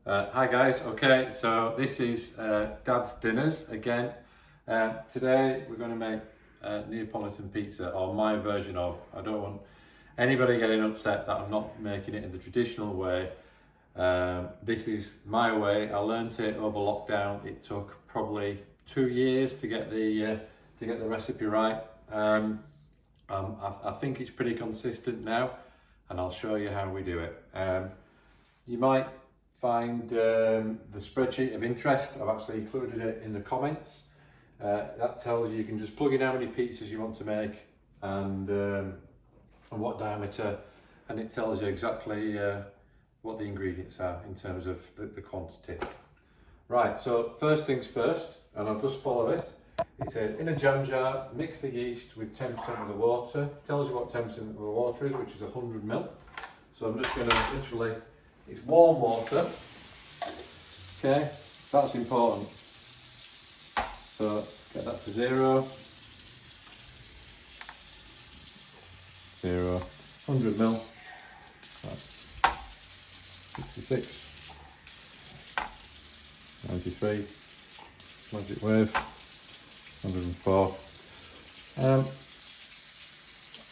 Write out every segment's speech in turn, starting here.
Hi guys, okay, so this is Dad's Dinners again. Today we're going to make Neapolitan pizza, or my version of. I don't want anybody getting upset that I'm not making it in the traditional way. This is my way. I learnt it over lockdown. It took probably 2 years to get the recipe right. I think it's pretty consistent now, and I'll show you how we do it. You might find the spreadsheet of interest. I've actually included it in the comments. That tells you can just plug in how many pizzas you want to make and what diameter, and it tells you exactly what the ingredients are in terms of the quantity. Right, so first things first, and I'll just follow it. It says, in a jam jar, mix the yeast with 10% of the water. It tells you what 10% of the water is, which is 100 ml. So I'm just going to literally, it's warm water. Okay, that's important. So get that to 0, 100 ml. That's 66, 93, magic wave, 104.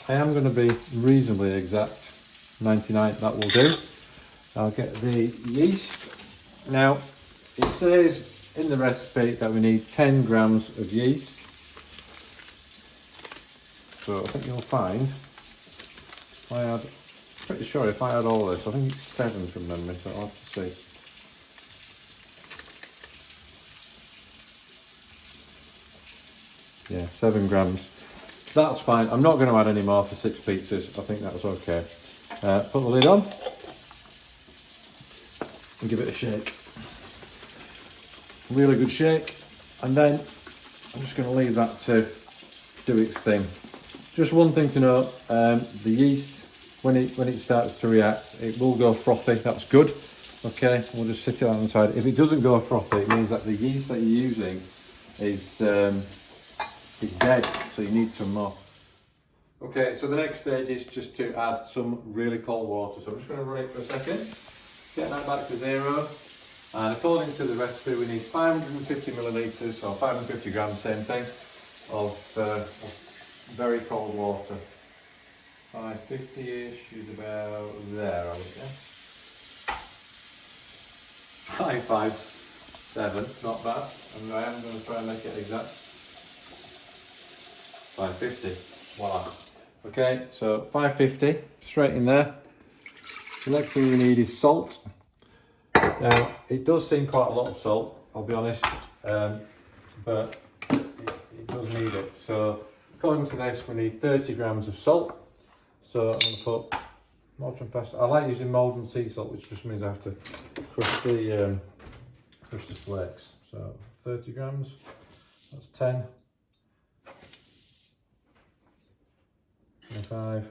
I am going to be reasonably exact. 99, that will do. I'll get the yeast. Now, it says in the recipe that we need 10 grams of yeast. So I think you'll find, pretty sure if I add all this, I think it's 7 from memory, so I'll have to see. Yeah, 7 grams. That's fine. I'm not going to add any more for 6 pizzas. I think that's okay. Put the lid on and give it a shake. Really good shake, and then I'm just going to leave that to do its thing. Just one thing to note: the yeast, when it starts to react, it will go frothy. That's good. Okay, we'll just sit it on the side. If it doesn't go frothy, it means that the yeast that you're using is dead. So you need some more. Okay, so the next stage is just to add some really cold water. So I'm just going to run it for a second, get that back to 0. And according to the recipe, we need 550 millilitres, or 550 grams, same thing, of very cold water. 550-ish is about there, I would guess. 557, not bad. And I am going to try and make it exact. 550, voila. Okay, so 550, straight in there. The next thing we need is salt. Now, it does seem quite a lot of salt, I'll be honest, but it does need it. So, according to this, we need 30 grams of salt. So, I'm going to put margarine pasta. I like using Maldon sea salt, which just means I have to crush the flakes. So, 30 grams, that's 10. 25,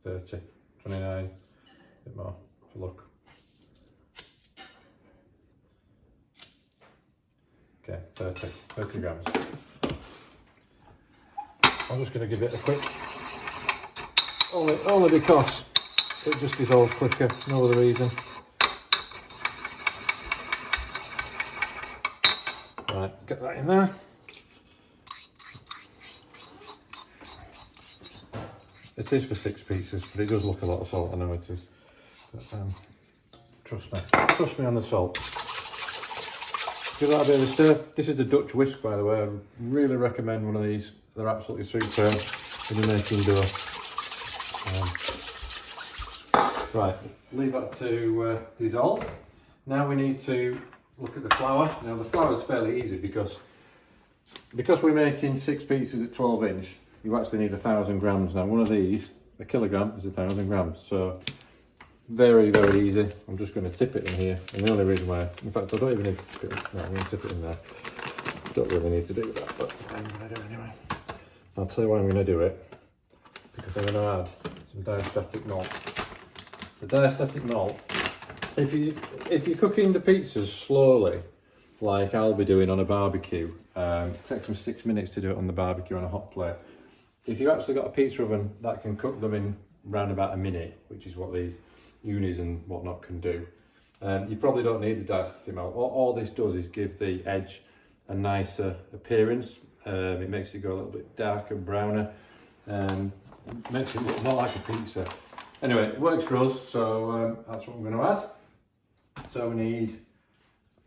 30, 29, a bit more for luck. Okay, 30 grams. I'm just going to give it a quick, only because it just dissolves quicker, no other reason. Right, get that in there. It is for 6 pieces, but it does look a lot of salt, I know it is. But, trust me on the salt. Give that a bit of a stir. This is the Dutch whisk, by the way. I really recommend one of these. They're absolutely superb when you're making dough. Right, leave that to dissolve. Now we need to look at the flour. Now the flour is fairly easy because we're making 6 pieces at 12 inch. You actually need 1,000 grams. Now one of these, a kilogram, is 1,000 grams. So very, very easy. I'm just going to tip it in here. And the only reason why, in fact, I don't even need to tip it. No, I'm going to tip it in there. Don't really need to do that, but I'm going to do it anyway. I'll tell you why I'm going to do it. Because I'm going to add some diastatic malt. The diastatic malt, if you're cooking the pizzas slowly, like I'll be doing on a barbecue, it takes me 6 minutes to do it on the barbecue on a hot plate. If you've actually got a pizza oven that can cook them in around about a minute, which is what these unis and whatnot can do, You probably don't need the diced amount. All this does is give the edge a nicer appearance. It makes it go a little bit darker, browner, makes it look more like a pizza. Anyway, it works for us, so that's what I'm going to add. So we need,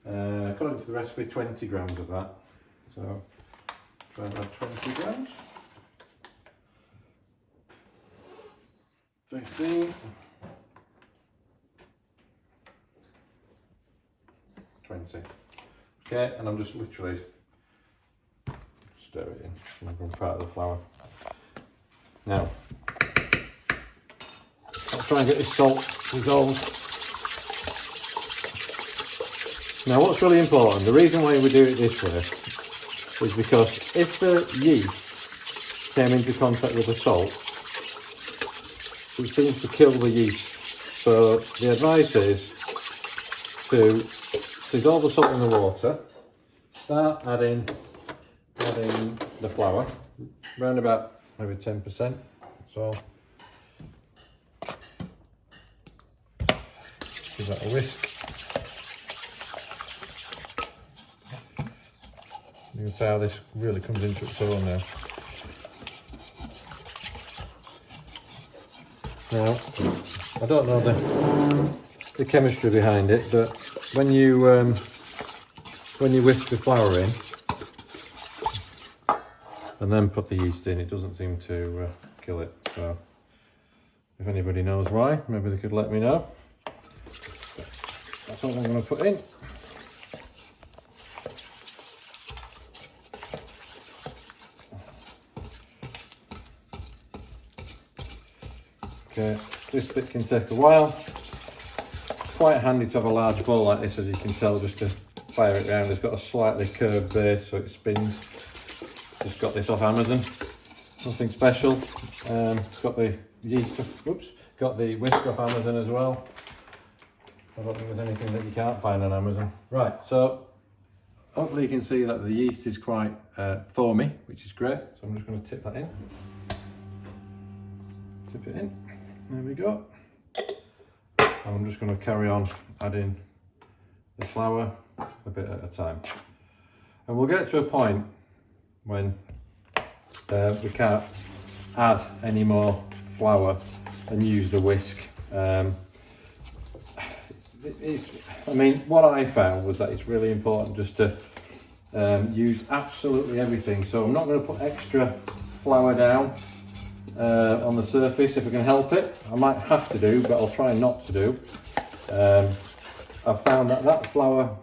according to the recipe, 20 grams of that. So try and add 20 grams. 15. 20. Okay, and I'm just literally stir it in. I'm going to part of the flour. Now, I'll try and get this salt dissolved. Now, what's really important, the reason why we do it this way is because if the yeast came into contact with the salt, it seems to kill the yeast. So the advice is to dissolve the salt in the water, start adding the flour, around about maybe 10%. So give that a whisk. You can see how this really comes into its own now. Now, I don't know the chemistry behind it, but when you whisk the flour in and then put the yeast in, it doesn't seem to kill it. So if anybody knows why, maybe they could let me know. That's all I'm going to put in. Okay, this bit can take a while. Quite handy to have a large bowl like this, as you can tell, just to fire it around. It's got a slightly curved base so it spins. Just got this off Amazon, nothing special. It's got the yeast, got the whisk off Amazon as well. I don't think there's anything that you can't find on Amazon. Right, so hopefully you can see that the yeast is quite foamy, which is great. So I'm just going to tip that in. Tip it in, there we go. And I'm just going to carry on adding the flour a bit at a time. And we'll get to a point when we can't add any more flour and use the whisk. I mean, what I found was that it's really important just to use absolutely everything. So I'm not going to put extra flour down on the surface if I can help it. I might have to do, but I'll try not to do. I've found that flour,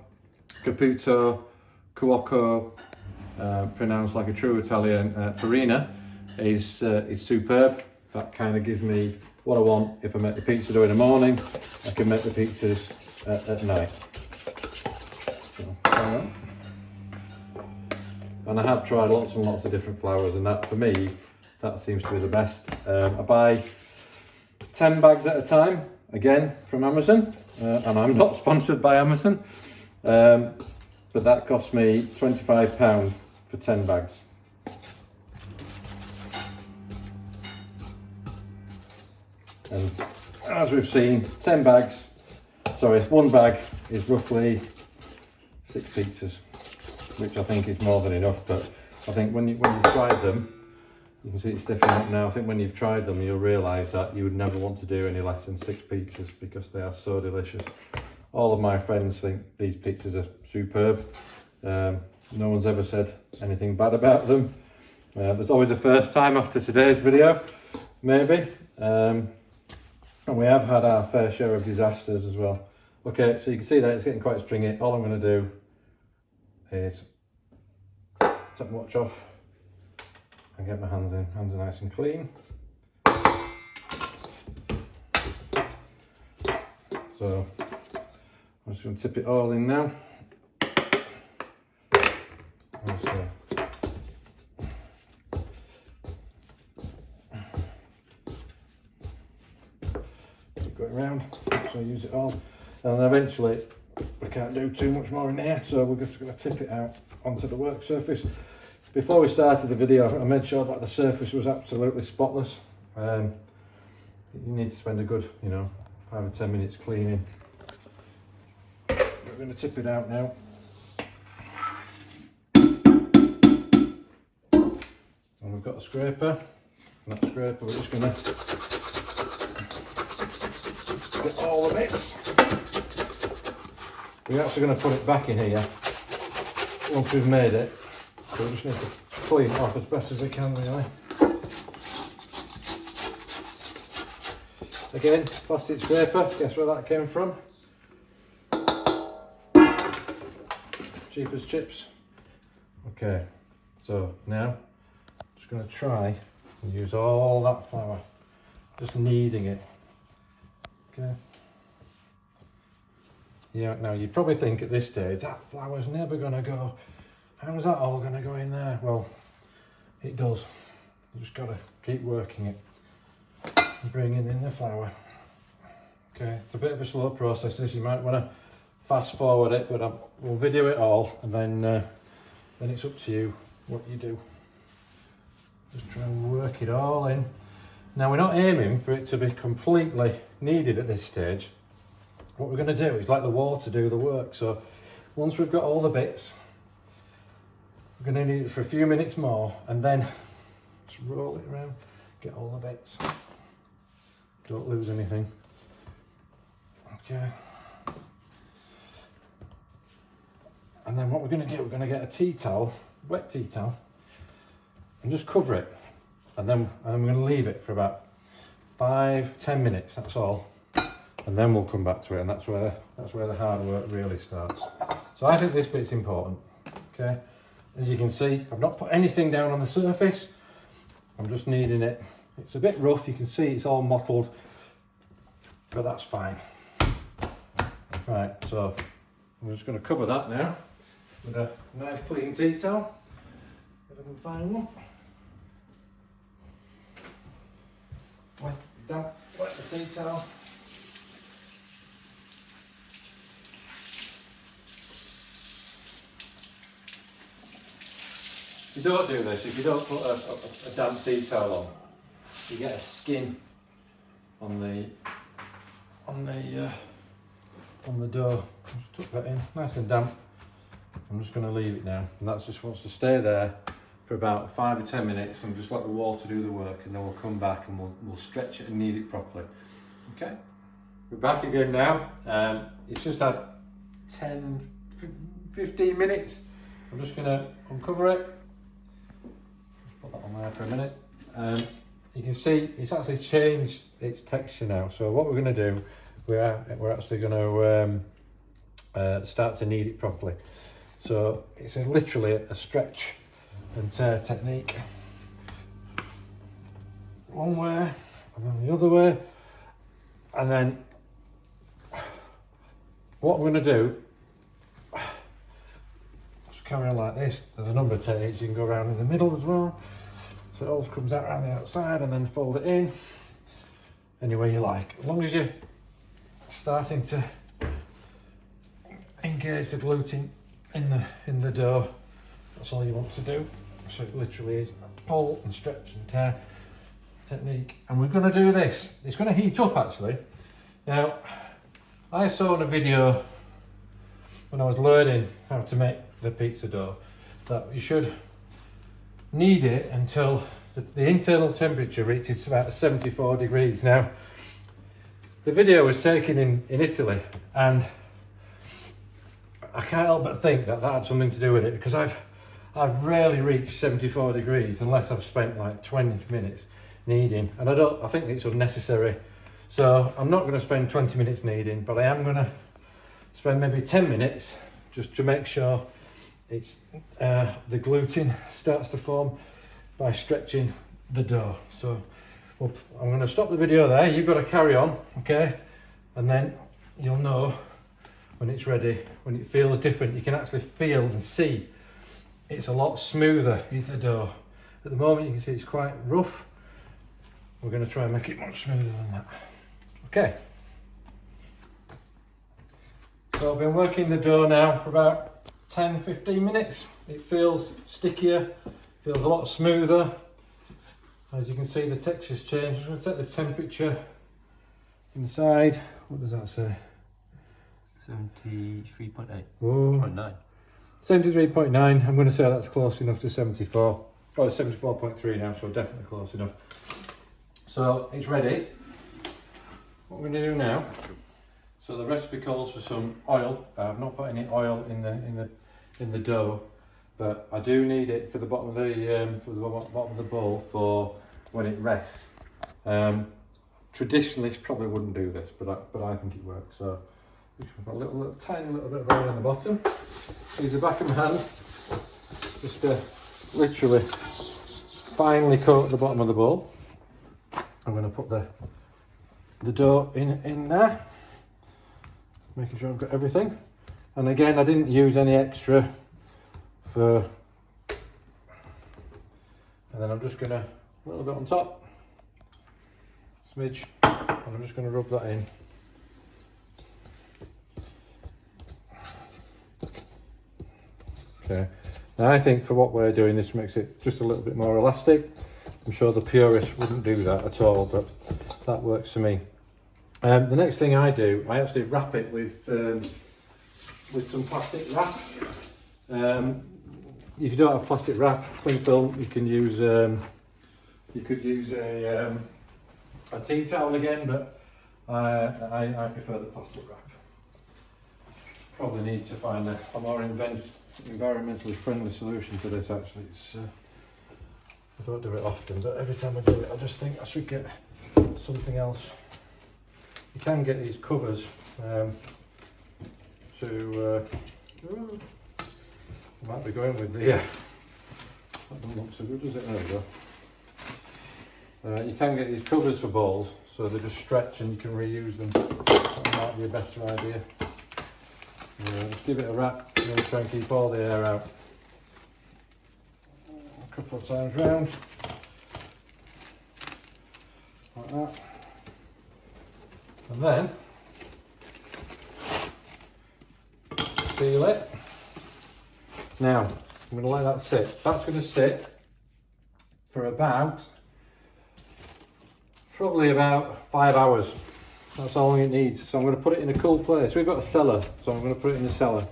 Caputo, Cuoco, pronounced like a true Italian, farina, is superb. That kind of gives me what I want. If I make the pizza dough in the morning, I can make the pizzas at night. So, and I have tried lots and lots of different flours, and that, for me, that seems to be the best. I buy 10 bags at a time, again from Amazon, and I'm not sponsored by Amazon, but that cost me £25 for 10 bags. And as we've seen, 10 bags, sorry, one bag is roughly 6 pizzas, which I think is more than enough. But I think when you've tried them, you can see it's stiffening up now. I think when you've tried them, you'll realise that you would never want to do any less than 6 pizzas because they are so delicious. All of my friends think these pizzas are superb. No one's ever said anything bad about them. There's always a first time after today's video, maybe. And we have had our fair share of disasters as well. Okay, so you can see that it's getting quite stringy. All I'm going to do is take the watch off and get my hands in. Hands are nice and clean. So I'm just going to tip it all in now. Go around, so use it all, and eventually we can't do too much more in here, so we're just going to tip it out onto the work surface. Before we started the video, I made sure that the surface was absolutely spotless. You need to spend a good, 5 or 10 minutes cleaning we're going to tip it out now. And we've got a scraper. And that scraper, we're just going to get all the bits. We're actually going to put it back in here once we've made it. So we just need to clean it off as best as we can, really. Again, plastic scraper, guess where that came from? Cheap as chips. Okay, so now just going to try and use all that flour, just kneading it. Okay. Yeah, now you probably think at this stage that flour's never going to go. How's that all going to go in there? Well, it does. You just got to keep working it and bringing in the flour. Okay, it's a bit of a slow process this. You might want to fast forward it, but we'll video it all, and then it's up to you what you do. Just try and work it all in. Now, we're not aiming for it to be completely kneaded at this stage. What we're going to do is let the water do the work. So once we've got all the bits, we're going to knead it for a few minutes more, and then just roll it around, get all the bits. Don't lose anything. Okay. And then what we're going to do, we're going to get a tea towel, wet tea towel, and just cover it. And then we're going to leave it for about 5-10 minutes, that's all. And then we'll come back to it, and that's where the hard work really starts. So I think this bit's important. Okay. As you can see, I've not put anything down on the surface. I'm just kneading it. It's a bit rough, you can see it's all mottled, but that's fine. Right, so I'm just going to cover that now with a nice clean tea towel, if I can find one. Wet the tea towel. If you don't do this, if you don't put a damp tea towel on, you get a skin on the dough. Just tuck that in, nice and damp. I'm just going to leave it now, and that just wants to stay there for about 5 or 10 minutes, and just let the water do the work, and then we'll come back and we'll stretch it and knead it properly. Okay, we're back again now. It's just had 10-15 minutes. I'm just going to uncover it. Just put that on there for a minute. You can see it's actually changed its texture now. So what we're going to do, we're actually going to start to knead it properly. So it's literally a stretch and tear technique. One way and then the other way, and then what we're going to do, just carry on like this. There's a number of techniques. You can go around in the middle as well, so it all comes out around the outside, and then fold it in any way you like, as long as you're starting to engage the gluten in the dough. That's all you want to do. So it literally is a pull and stretch and tear technique, and we're going to do this. It's going to heat up actually. Now, I saw in a video when I was learning how to make the pizza dough that you should knead it until the internal temperature reaches about 74 degrees. Now, the video was taken in Italy, and I can't help but think that had something to do with it, because I've rarely reached 74 degrees unless I've spent like 20 minutes kneading, and I think it's unnecessary. So I'm not going to spend 20 minutes kneading, but I am going to spend maybe 10 minutes just to make sure it's the gluten starts to form by stretching the dough. So I'm going to stop the video there. You've got to carry on, okay? And then you'll know when it's ready, when it feels different. You can actually feel and see it's a lot smoother, is the dough. At the moment you can see it's quite rough. We're going to try and make it much smoother than that. Okay. So I've been working the dough now for about 10-15 minutes. It feels stickier, feels a lot smoother. As you can see, the texture's changed. I'm going to set the temperature inside. What does that say? 73.8. Whoa. 0.9. 73.9, I'm going to say that's close enough to 74. Oh, it's 74.3 now, so definitely close enough. So it's ready. What I'm going to do now, so the recipe calls for some oil. I've not put any oil in the dough, but I do need it for the bottom of the bowl for when it rests. Traditionalists probably wouldn't do this, but I think it works. So just put a tiny little bit of oil on the bottom. Use the back of my hand just to literally finely coat the bottom of the bowl. I'm going to put the dough in there, making sure I've got everything. And again, I didn't use any extra for, and then I'm just going to, a little bit on top, smidge, and I'm just going to rub that in. Okay, now I think for what we're doing, this makes it just a little bit more elastic. I'm sure the purists wouldn't do that at all, but that works for me. The next thing I do, I actually wrap it with some plastic wrap. If you don't have plastic wrap, cling film, you can use you could use a tea towel again, but I prefer the plastic wrap. Probably need to find a more environmentally friendly solution to this. Actually, I don't do it often, but every time I do it, I just think I should get something else. You can get these covers might be going with the that doesn't look so good, does it? There we go. You can get these covers for bowls, so they just stretch and you can reuse them. That might be a better idea. Just give it a wrap and then try and keep all the air out. A couple of times round, like that. And then seal it. Now I'm going to let that sit. That's going to sit for probably about 5 hours. That's how long it needs. So I'm going to put it in a cool place. We've got a cellar, so I'm going to put it in the cellar.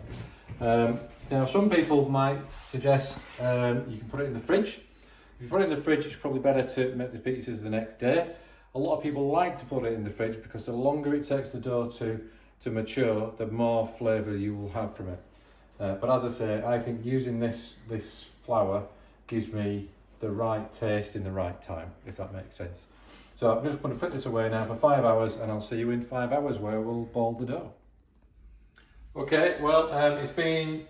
Now some people might suggest you can put it in the fridge. If you put it in the fridge, it's probably better to make the pizzas the next day. A lot of people like to put it in the fridge because the longer it takes the dough to mature, the more flavour you will have from it. But as I say, I think using this flour gives me the right taste in the right time, if that makes sense. So I'm just going to put this away now for 5 hours, and I'll see you in 5 hours where we'll ball the dough. Okay, well, it's been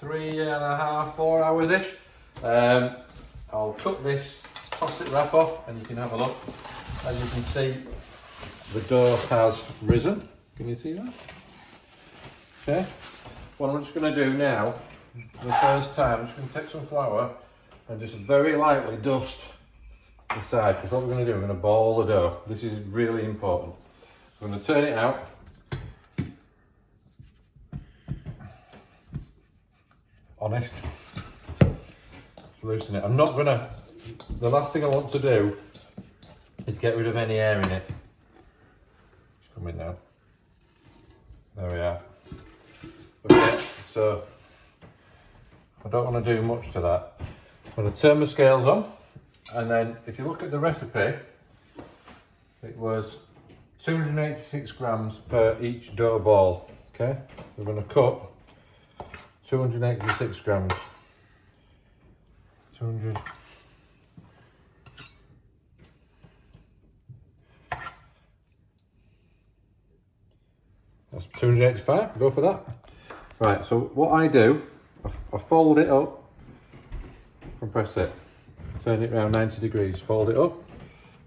3.5, 4 hours-ish. I'll cut this plastic wrap off and you can have a look. As you can see, the dough has risen. Can you see that? Okay. What I'm just going to do now, for the first time, I'm just going to take some flour and just very lightly dust the side, because what we're going to do, we're going to ball the dough. This is really important. I'm going to turn it out. Honest. Loosen it. I'm not going to, the last thing I want to do is get rid of any air in it. It's coming now. There we are. Okay, so I don't want to do much to that. I'm going to turn the scales on, and then if you look at the recipe, it was 286 grams per each dough ball. Okay, we're going to cut 286 grams. 200. That's 285, go for that. Right, so what I do, I fold it up, compress it, turn it around 90 degrees, fold it up,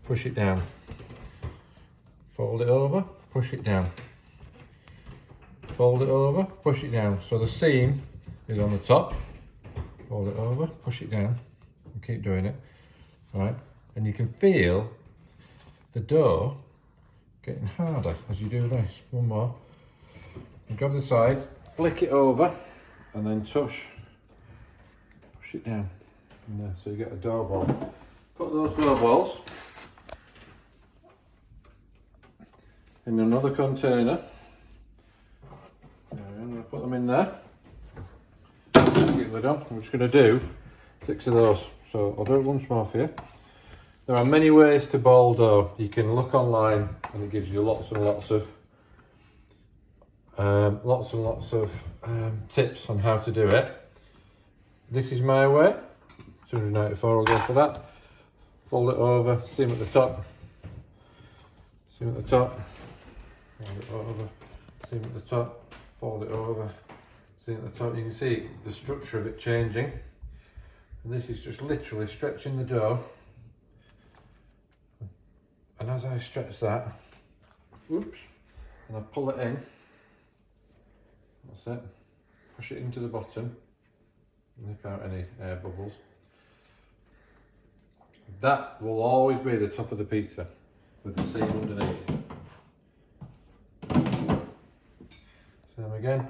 push it down, fold it over, push it down, fold it over, push it down. So the seam is on the top, fold it over, push it down, and keep doing it, right? And you can feel the dough getting harder as you do this. One more. And grab the side, flick it over, and then push it down. And there, so you get a dough ball. Put those dough balls in another container, them in there. Get the lid on. I'm just going to do 6 of those. So I'll do it once more for you. There are many ways to ball dough. You can look online and it gives you lots and lots of tips on how to do it. This is my way. 294, I'll go for that. Fold it over, seam at the top. Seam at the top. Fold it over, seam at the top. Fold it over, seam at the top. You can see the structure of it changing. And this is just literally stretching the dough. And as I stretch that, whoops, and I pull it in, that's it, push it into the bottom, nip out any air bubbles. That will always be the top of the pizza with the seam underneath. Same again.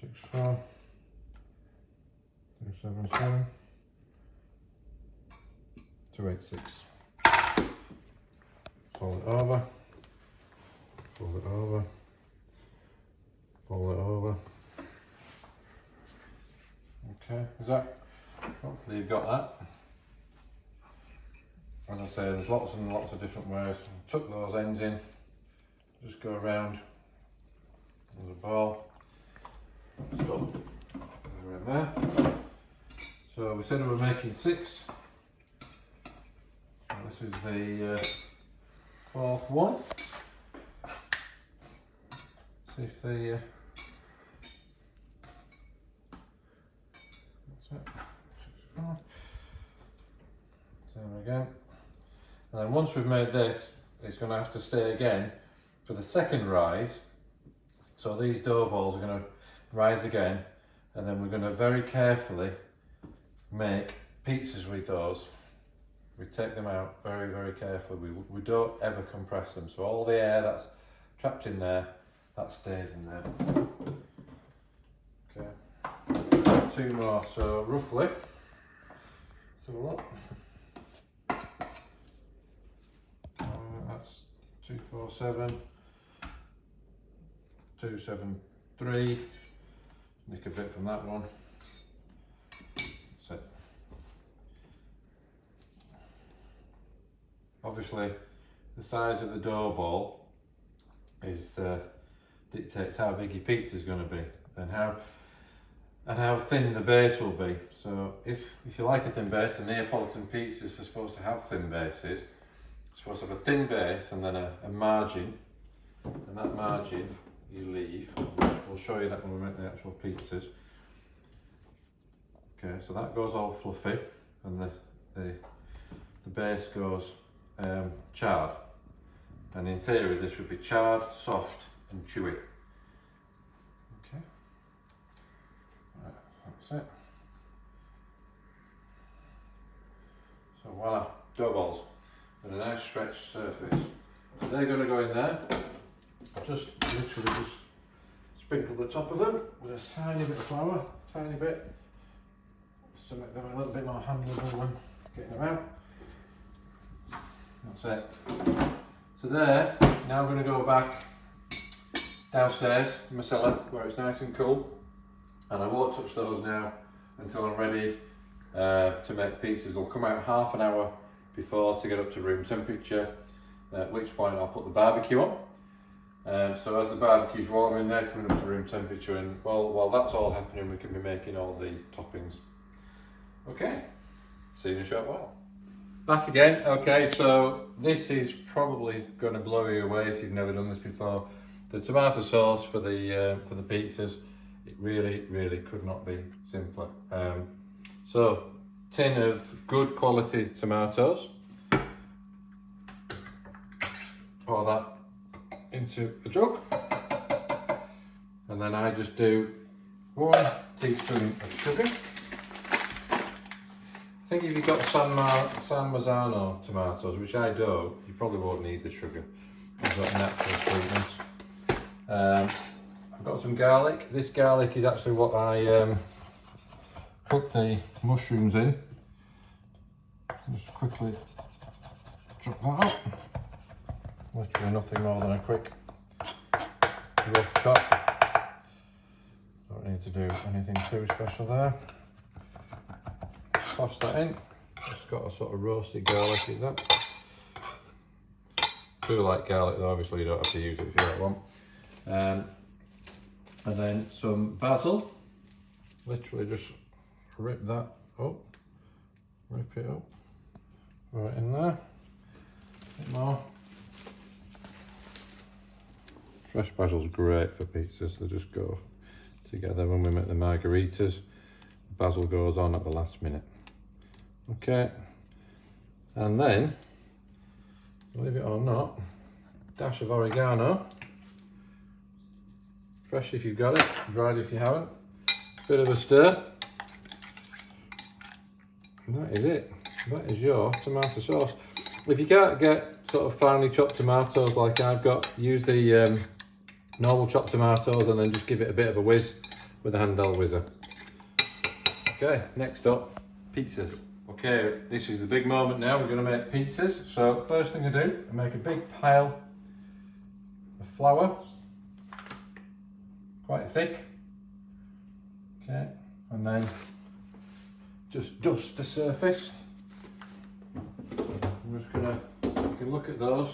Six, 4, 2, 7, 7, 2, 8, 6. Fold it over, fold it over, fold it over. Okay, is that? Hopefully you've got that. As I say, there's lots and lots of different ways. Tuck those ends in, just go around with a ball. So, they're in there. So we said we were making 6. So this is the 4th one. See if the that's it. 6, 4. Same again. And then once we've made this, it's going to have to stay again for the second rise. So these dough balls are going to rise again, and then we're going to very carefully make pizzas with those. We take them out very, very carefully. We don't ever compress them, so all the air that's trapped in there, that stays in there. Okay, 2 more. So roughly, let's have a look. That's 2, 4, 7, 2, 7, 3. Nick a bit from that one. That's it. Obviously, the size of the dough ball dictates how big your pizza is going to be and how thin the base will be. So if you like a thin base, and Neapolitan pizzas are supposed to have thin bases. It's supposed to have a thin base and then a margin, and that margin you leave. We'll show you that when we make the actual pizzas. Okay, so that goes all fluffy, and the base goes charred. And in theory, this would be charred, soft, and chewy. Okay, right, that's it. So voila, dough balls with a nice stretched surface. So they're going to go in there. Just literally just sprinkle the top of them with a tiny bit of flour, tiny bit, just to make them a little bit more handleable when getting them out. That's it. So there, now I'm going to go back downstairs in my cellar where it's nice and cool, and I won't touch those now until I'm ready to make pizzas. They'll come out half an hour before to get up to room temperature, at which point I'll put the barbecue on. So as the barbecue's warming, they're coming up to room temperature, and while that's all happening, we can be making all the toppings. Okay, see you in a short while. Back again. Okay, so this is probably going to blow you away if you've never done this before. The tomato sauce for the pizzas, it really could not be simpler. So, tin of good quality tomatoes. Pour that into a jug, and then I just do 1 teaspoon of sugar. I think if you've got San Marzano tomatoes, which I do, you probably won't need the sugar. It's got natural sweetness. I've got some garlic. This garlic is actually what I cook the mushrooms in. Just quickly chop that up. Literally nothing more than a quick rough chop. Don't need to do anything too special there. Toss that in. It's got a sort of roasty garlic, is that? I do like garlic though, obviously you don't have to use it if you don't want. And then some basil. Literally just rip that up. Rip it up. Right in there. A bit more. Fresh basil's great for pizzas, they just go together when we make the margaritas. Basil goes on at the last minute. Okay, and then, believe it or not, dash of oregano. Fresh if you've got it, dried if you haven't. Bit of a stir. And that is it. That is your tomato sauce. If you can't get sort of finely chopped tomatoes like I've got, use the normal chopped tomatoes and then just give it a bit of a whiz with a handheld whizzer. Okay, next up, pizzas. Okay, this is the big moment now, we're going to make pizzas. So first thing I do, I make a big pile of flour, quite thick. Okay, and then just dust the surface. I'm just gonna, you can look at those.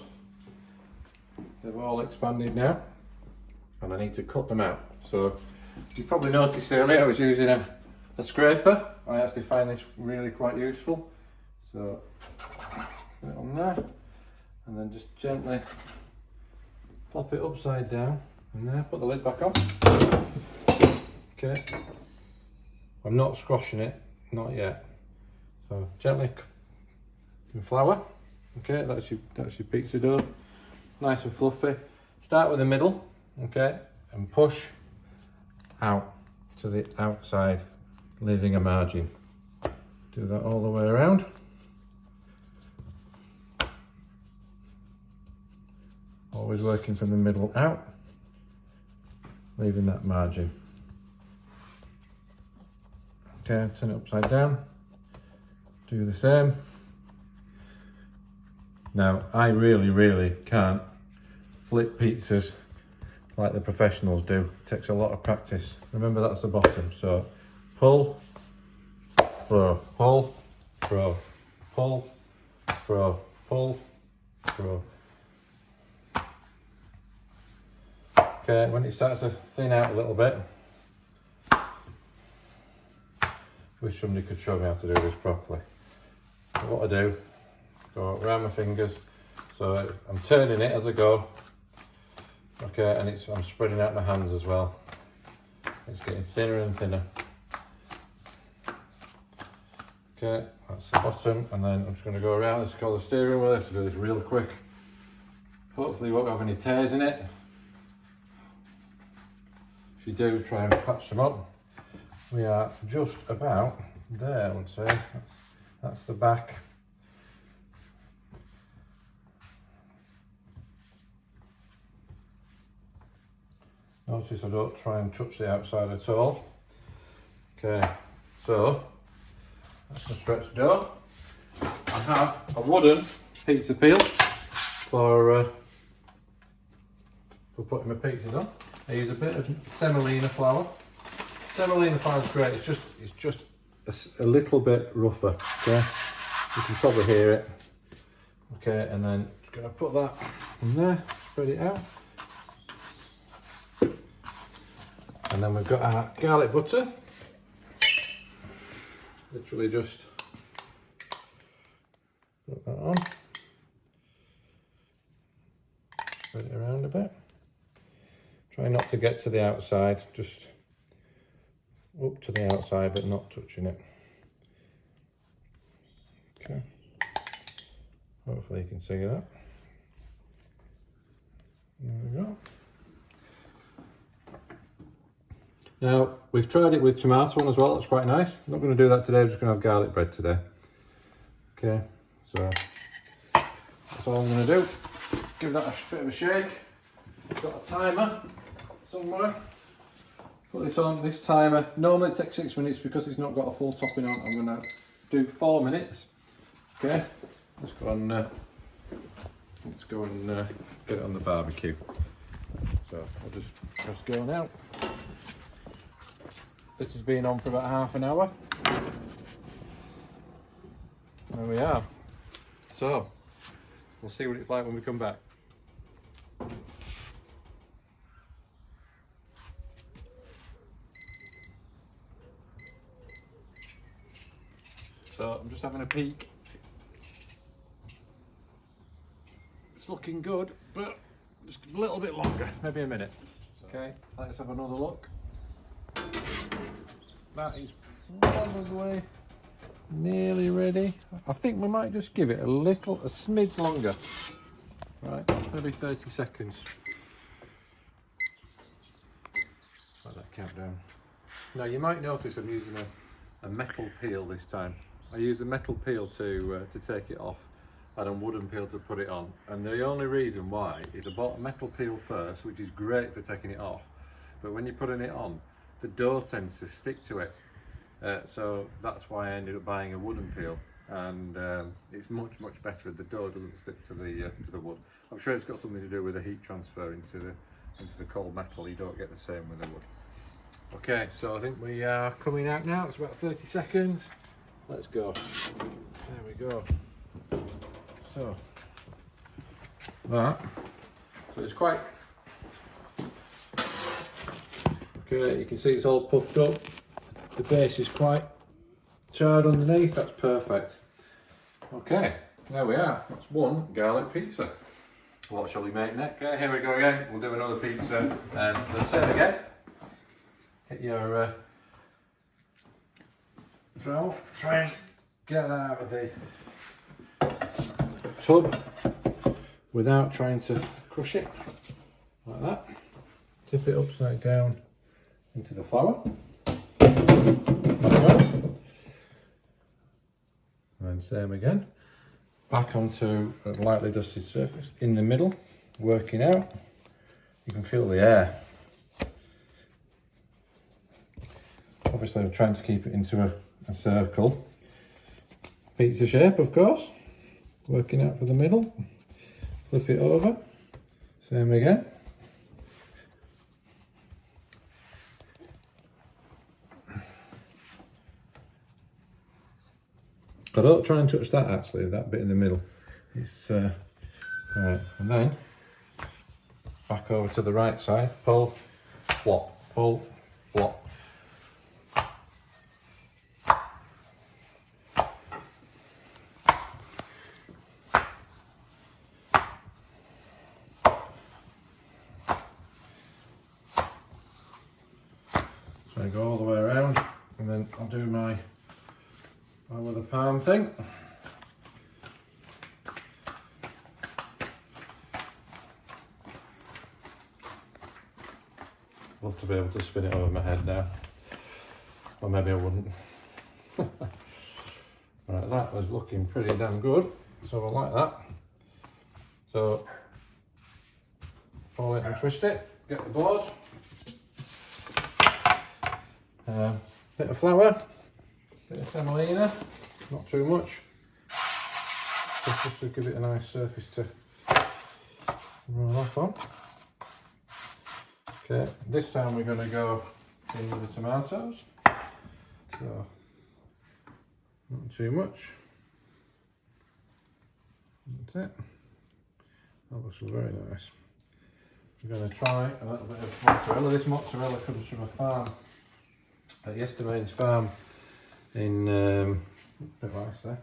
They've all expanded now, and I need to cut them out. So you probably noticed earlier I was using a scraper. I actually find this really quite useful. So put it on there, and then just gently plop it upside down, and there, put the lid back on. Okay, I'm not squashing it, not yet. So gently flour. Okay, that's your pizza dough, nice and fluffy. Start with the middle, okay, and push out to the outside, leaving a margin. Do that all the way around. Always working from the middle out, leaving that margin. Okay, turn it upside down. Do the same. Now, I really can't flip pizzas like the professionals do. It takes a lot of practice. Remember, that's the bottom. So pull, throw, pull, throw, pull, throw, pull, throw. Okay, when it starts to thin out a little bit, wish somebody could show me how to do this properly. So what I do, go around my fingers, so I'm turning it as I go. Okay, and I'm spreading out my hands as well. It's getting thinner and thinner. Okay, that's the bottom, and then I'm just going to go around. This is called the steering wheel. I have to do this real quick. Hopefully you won't have any tears in it. If you do, try and patch them up. We are just about there, I would say. That's the back. Notice I don't try and touch the outside at all. Okay, so that's the stretch dough. I have a wooden pizza peel for putting my pizzas on. I use a bit of semolina flour. Semolina flour is great. It's just a little bit rougher. Okay, you can probably hear it. Okay, and then just gonna put that in there, spread it out. And then we've got our garlic butter. Literally just put that on. Spread it around a bit. Try not to get to the outside, just up to the outside but not touching it. Okay. Hopefully you can see that. There we go. Now, we've tried it with tomato on as well, that's quite nice. I'm not going to do that today, I'm just going to have garlic bread today. Okay, so that's all I'm going to do. Give that a bit of a shake. I've got a timer somewhere. Put this on, this timer. Normally it takes 6 minutes because it's not got a full topping on. I'm going to do 4 minutes. Okay, let's go and get it on the barbecue. So I'll just press go now. This has been on for about half an hour. There we are. So we'll see what it's like when we come back. So I'm just having a peek. It's looking good, but just a little bit longer, maybe a minute. Okay, let's have another look. That is probably nearly ready. I think we might just give it a smidge longer. Right, maybe 30 seconds. Let that count down. Now you might notice I'm using a metal peel this time. I use a metal peel to take it off and a wooden peel to put it on. And the only reason why is I bought a metal peel first, which is great for taking it off. But when you're putting it on, the dough tends to stick to it. So that's why I ended up buying a wooden peel. And it's much better if the dough doesn't stick to the wood. I'm sure it's got something to do with the heat transfer into the cold metal. You don't get the same with the wood. Okay, so I think we are coming out now. It's about 30 seconds. Let's go. There we go. So it's quite okay. You can see it's all puffed up. The base is quite charred underneath. That's perfect. Okay, there we are. That's one garlic pizza. What shall we make next? Okay, here we go again. We'll do another pizza. So same again. Get your trowel. Try and get that out of the tub without trying to crush it, like that. Tip it upside down into the flour. And then same again. Back onto a lightly dusted surface in the middle, working out. You can feel the air. Obviously I'm trying to keep it into a circle. Pizza shape, of course. Working out for the middle. Flip it over. Same again. I don't try and touch that actually, that bit in the middle. It's right, and then back over to the right side. Pull, flop, pull, flop. So I go all the way around, and then I'll do my with a palm thing. Love to be able to spin it over my head now, or maybe I wouldn't. Right, that was looking pretty damn good, so I like that. So pull it and twist it, get the board, bit of flour, bit of semolina, not too much, just to give it a nice surface to roll off on. Okay, this time we're going to go in with the tomatoes, so not too much. That's it. That looks very nice. We're going to try a little bit of mozzarella. This mozzarella comes from a farm, Yesterday's farm in bit of ice there,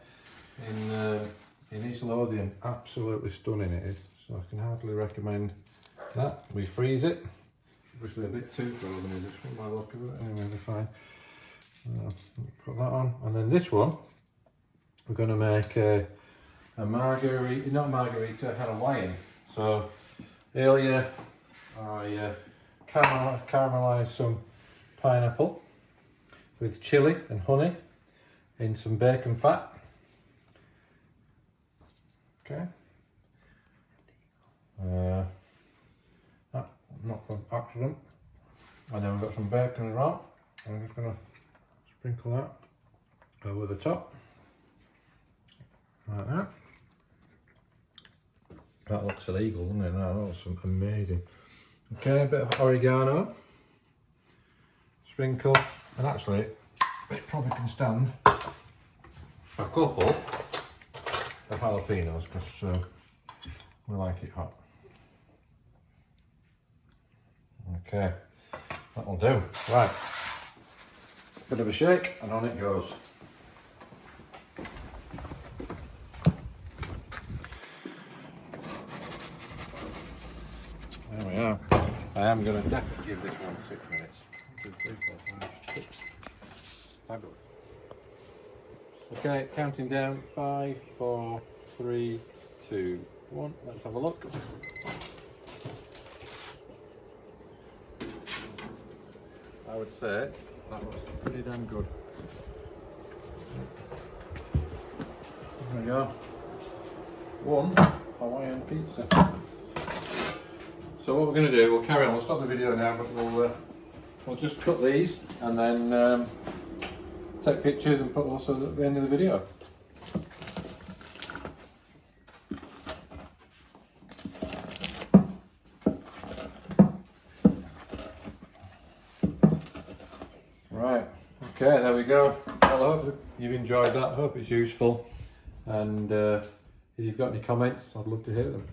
in East Lothian. Absolutely stunning it is. So I can hardly recommend that. We freeze it. Obviously a bit too frozen is this one by the look of it. Anyway, they're fine. Put that on, and then this one we're going to make a margarita, not margarita, a Hawaiian. So earlier I caramelised some pineapple with chili and honey in some bacon fat. Okay. Not an accident. And then we've got some bacon as well. I'm just going to sprinkle that over the top. like that. That looks illegal, doesn't it? That looks amazing. Okay, a bit of oregano. Sprinkle. And actually, it probably can stand a couple of jalapenos because we like it hot. Okay, that'll do. Right, bit of a shake and on it goes. There we are. I am going to definitely give this one 6 minutes. 1, 2, 3, 4, 5, 6. Fabulous. Okay, counting down. 5, 4, 3, 2, 1. Let's have a look. I would say that was pretty damn good. There we go. 1 Hawaiian pizza. So what we're going to do, we'll carry on. We'll stop the video now, but we'll just cut these and then take pictures and put also at the end of the video. Right, okay, there we go. Well, I hope you've enjoyed that. I hope it's useful. And if you've got any comments, I'd love to hear them.